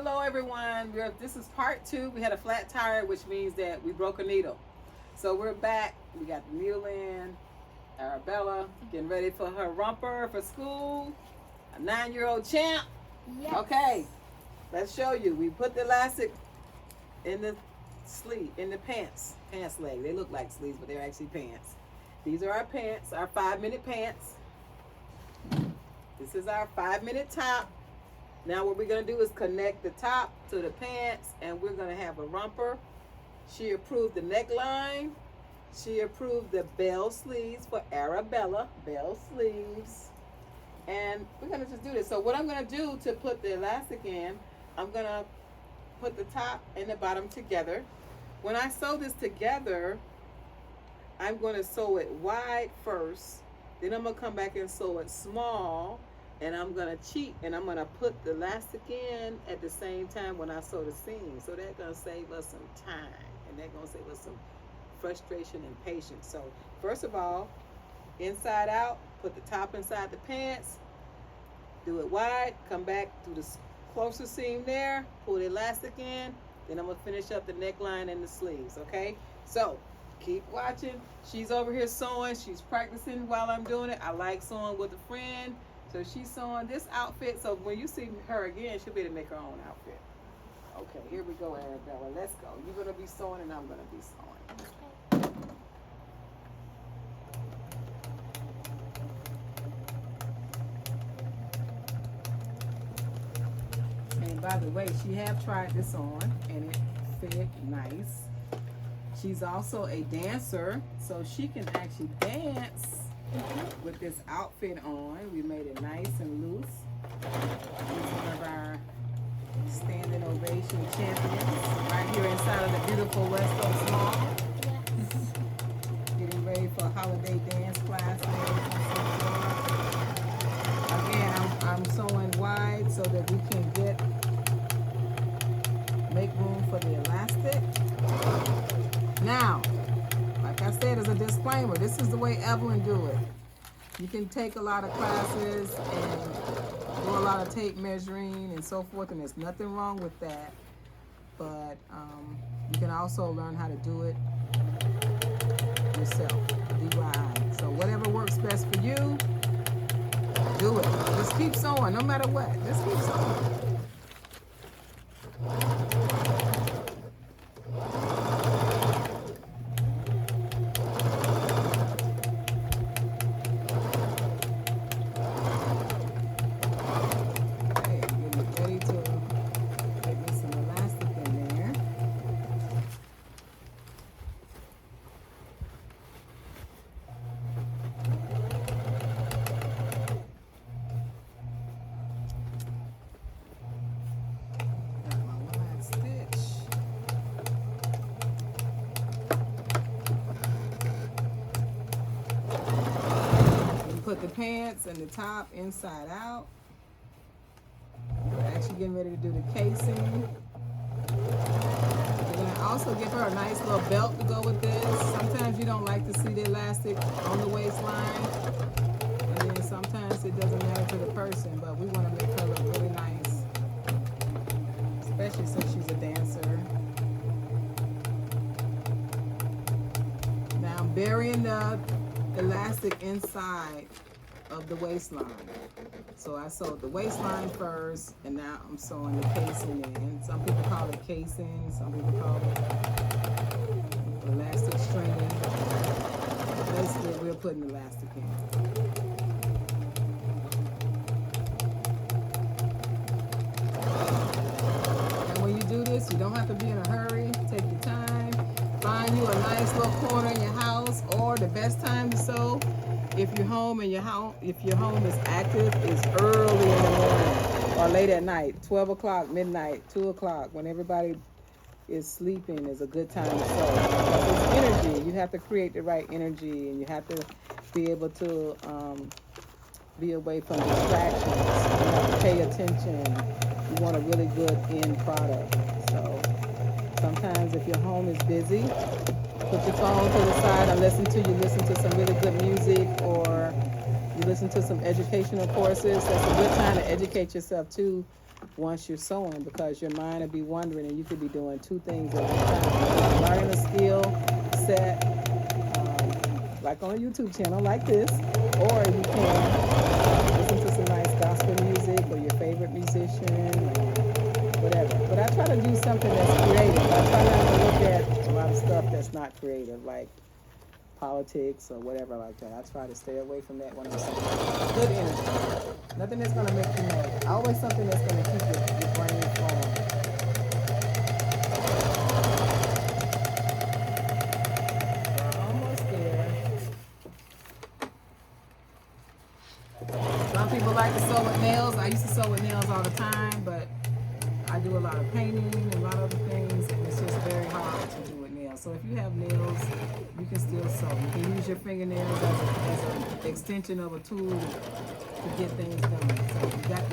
Hello everyone. This is part 2. We had a flat tire, which means that we broke a needle. So we're back. We got the needle in. Arabella getting ready for her romper for school. A 9-year-old champ. Yes. Okay, let's show you. We put the elastic in the sleeve, in the pants leg. They look like sleeves, but they're actually pants. These are our pants, our 5-minute pants. This is our 5-minute top. Now what we're going to do is connect the top to the pants, and we're going to have a romper. She approved the neckline. She approved the bell sleeves for Arabella, bell sleeves. And we're going to just do this. So what I'm going to do to put the elastic in, I'm going to put the top and the bottom together. When I sew this together, I'm going to sew it wide first. Then I'm going to come back and sew it small. And I'm going to cheat, and I'm going to put the elastic in at the same time when I sew the seam. So that's going to save us some time, and that's going to save us some frustration and patience. So first of all, inside out, put the top inside the pants, do it wide, come back through the closer seam there, pull the elastic in, then I'm going to finish up the neckline and the sleeves, okay? So keep watching. She's over here sewing. She's practicing while I'm doing it. I like sewing with a friend. So she's sewing this outfit. So when you see her again, she'll be able to make her own outfit. Okay, here we go, Arabella. Let's go. You're going to be sewing and I'm going to be sewing. And by the way, she have tried this on and it fit nice. She's also a dancer, so she can actually dance with this outfit on. We made it nice and loose. She's one of our standing ovation champions right here inside of the beautiful West Oaks Mall. Yes. Getting ready for a holiday dance class. Again, I'm sewing wide so that we can make room for the elastic. Now, like I said as a disclaimer, this is the way Evelyn do it. You can take a lot of classes and do a lot of tape measuring and so forth, and there's nothing wrong with that. But you can also learn how to do it yourself, DIY. So whatever works best for you, do it. Just keep sewing, no matter what. Just keep sewing. Put the pants and the top inside out. We're actually getting ready to do the casing. We're going to also give her a nice little belt to go with this. Sometimes you don't like to see the elastic on the waistline. And then sometimes it doesn't matter to the person, but we want to make her look really nice. Especially since she's a dancer. Now I'm burying the elastic inside of the waistline. So I sewed the waistline first, and now I'm sewing the casing in. Some people call it casing, some people call it elastic stringing. Basically, we're putting elastic in. And when you do this, you don't have to be in a hurry. Take your time. Find you a nice little corner in your house, or the best time to sew if your home is active is early in the morning or late at night, 12 o'clock, midnight, 2 o'clock, when everybody is sleeping is a good time to sew. Because it's energy. You have to create the right energy, and you have to be able to be away from distractions. You have to pay attention. You want a really good end product. So sometimes if your home is busy, put your phone to the side and listen to some really good music, or you listen to some educational courses. That's a good time to educate yourself too, once you're sewing, because your mind will be wandering and you could be doing two things at one time. Learning a skill set, like on a YouTube channel like this, or you can listen to some nice gospel music or your favorite musician or whatever. But I try to do something that's creative. I try not to look at a lot of stuff that's not creative, like politics or whatever like that. I try to stay away from that when I'm saying good energy. Nothing that's going to make you mad. Always something that's going to keep your brain flowing. We're almost there. Some people like to sew with nails. I used to sew with nails all the time, but I do a lot of painting and a lot of other things, and it's just very hard to do with nails. So if you have nails, you can still sew. You can use your fingernails as an extension of a tool to get things done. So you got